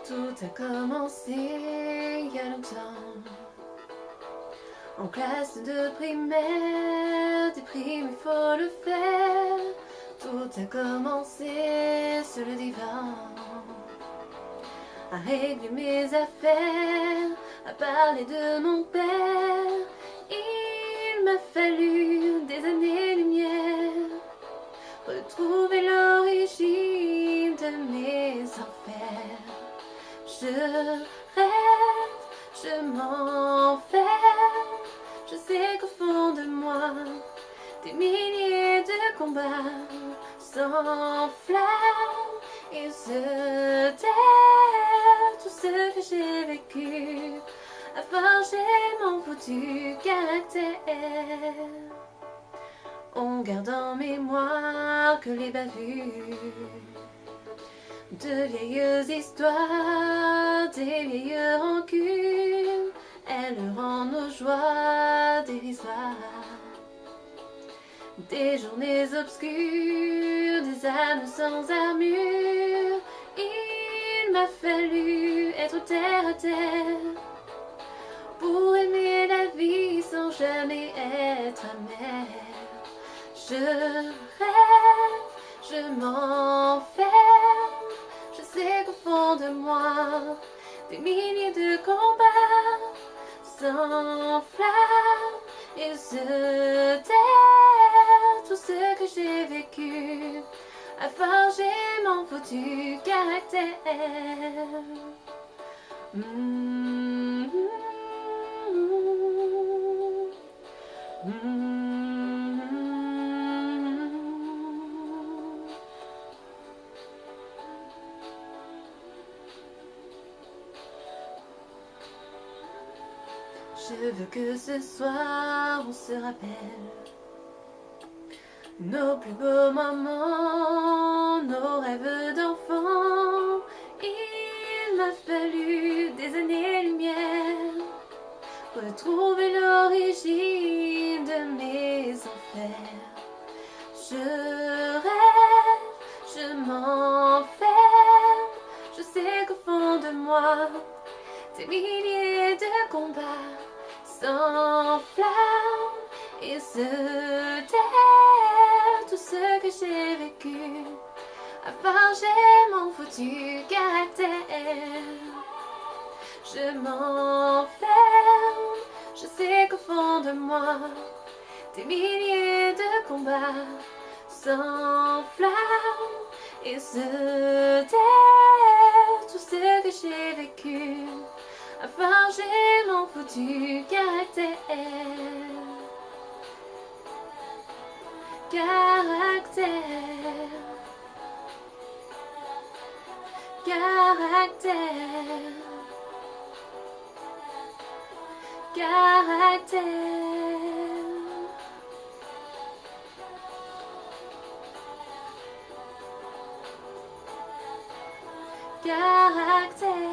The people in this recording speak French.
Tout a commencé il y a longtemps. En classe de primaire, des primes, il faut le faire. Tout a commencé sur le divan. À régler mes affaires, à parler de mon père. Il m'a fallu des années-lumière retrouver l'origine de mes enfers. Je rêve, je m'enferme. Je sais qu'au fond de moi, des milliers de combats s'enflamment et se taire. Tout ce que j'ai vécu a forgé mon foutu caractère. On garde en mémoire que les bavures de vieilles histoires, des vieilles rancunes, elles rendent nos joies dérisoires. Des journées obscures, des âmes sans armure. Il m'a fallu être terre à terre pour aimer la vie sans jamais être amère. Je rêve, je m'enferme. Je sais qu'au fond de moi, des milliers de combats s'enflamment et se taire. Tout ce que j'ai vécu a forgé mon foutu caractère. Je veux que ce soir on se rappelle nos plus beaux moments, nos rêves d'enfants. Il m'a fallu des années-lumière retrouver l'origine de mes enfers. Je rêve, je m'enferme. Je sais qu'au fond de moi, des milliers de combats s'enflamment et se taire. Tout ce que j'ai vécu a forgé mon foutu caractère. Je m'enferme, je sais qu'au fond de moi, des milliers de combats s'enflamment et se taire. Tout ce que j'ai vécu a forgé mon foutu caractère. Caractère. Caractère. Caractère. Caractère.